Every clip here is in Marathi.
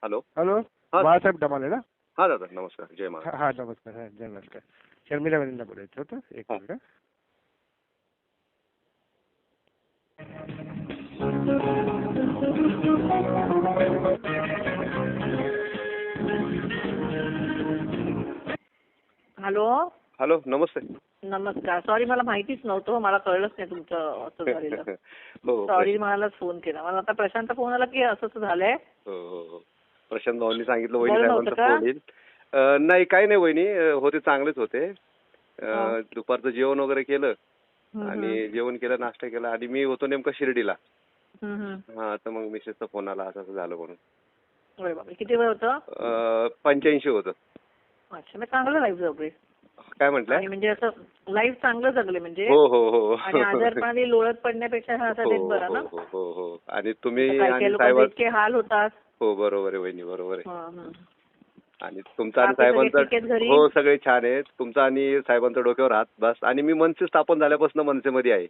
हॅलो. हॅलो, हा बाळासाहेब डमाले ना? हा दादा, नमस्कार. जय हा महाराज. हा, नमस्कार. हा, जय नमस्कार. शर्मिला वहिनींना बोलायचं होतं, एक हा. मिनिट. हॅलो. हॅलो, नमस्ते. नमस्कार. सॉरी, मला माहितीच नव्हतं. मला कळलंच नाही तुमचं असं झालेलं. हो सॉरी, मलाच फोन केला. मला आता प्रशांतचा फोन आला की असंच झालंय. हो हो हो. प्रशांत भाऊंनी सांगितलं वहिनी बरं नव्हतं साहेबांचा का? फोन येईल. नाही, काही नाही वहिनी, होते चांगलेच होते. हा. दुपारचं जेवण वगैरे केलं हम्म, आणि जेवण केलं, नाश्ता केला आणि मी होतो नेमकं शिर्डीला. हम्म. हा, तर मग मिसेसचा फोन आला, असं असं झालं म्हणून. अरे बापरे, किती वेळ होतं? 85 होतं. अच्छा, मी चांगलं लाईफ जगले. काय म्हटलं? आणि म्हणजे असं लाईफ चांगलं जगले म्हणजे. हो हो हो. आणि आजारपणाने लोळत पडण्यापेक्षा हा असा हो देत बरा हो ना. हो हो हो. आणि आता तुम्ही काही आणि काही लोकांचे साहेबां. इतके हाल होतात. हो, बरोबर आहे वहिनी, बरोबर आहे. हं, हं. आणि तुमचा आणि बाकी सगळे साहेबांचा. ठीक आहेत घरी? हो, सगळे छान आहेत. तुमचा आणि साहेबांचा डोक्यावर हात बस. आणि मी मनसे स्थापन झाल्यापासून मनसेमध्ये आहे.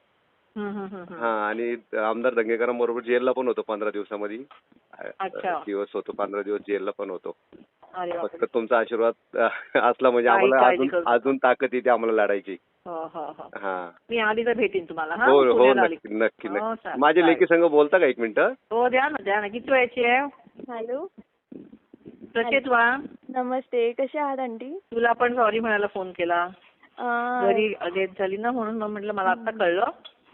हं, हं, हं, हं. हा, आणि आमदार दंगेकरांबरोबर जेलला पण होतो 15 दिवसामध्ये. अच्छा. दिवस होतो, 15 दिवस जेलला पण होतो. अरे फक्त बापरे. तुमचा आशीर्वाद असला म्हणजे काही आम्हाला काळजी अजून करू नका. अजून ताकद येते आम्हाला लढायची. हो हो हो. हा. मी आली तर भेटीन तुम्हाला. हा, हो हो, पुण्याला आली. नक्की नक्की हो, नक्की. चालेल, माझ्या चालेल. लेकी संग बोलता का एक मिनिटं? हो, द्या ना. किती वेळची आहे? हॅलो. कशी तुला? नमस्ते, कशा आहात आंटी? तुला पण सॉरी म्हणायला फोन केला. अं, घरी डेथ झाली ना, म्हणून मग म्हटलं मला आता कळलं.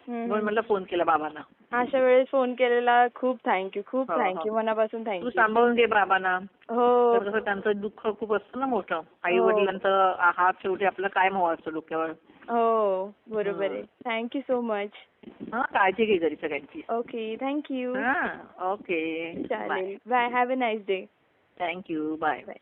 म्हणून म्हटलं फोन केला बाबांना. अशा वेळेस फोन केलेला खूप थँक्यू, खूप हो, हो. थँक्यू, मनापासून तू थँक्यू. सांभाळून घे बाबांना. हो तर कसं त्यांचं दुःख खूप असतं ना मोठं. आई हो. वडिलांचं हात शेवटी आपलं काय हवं असतं डोक्यावर. हो, बरोबर आहे. Thank you so much. हा, काळजी घे घरी सगळ्यांची. Okay, thank you. हा, ओके. बाय. चालेल, bye, have a nice day. Thank you. Bye. Bye.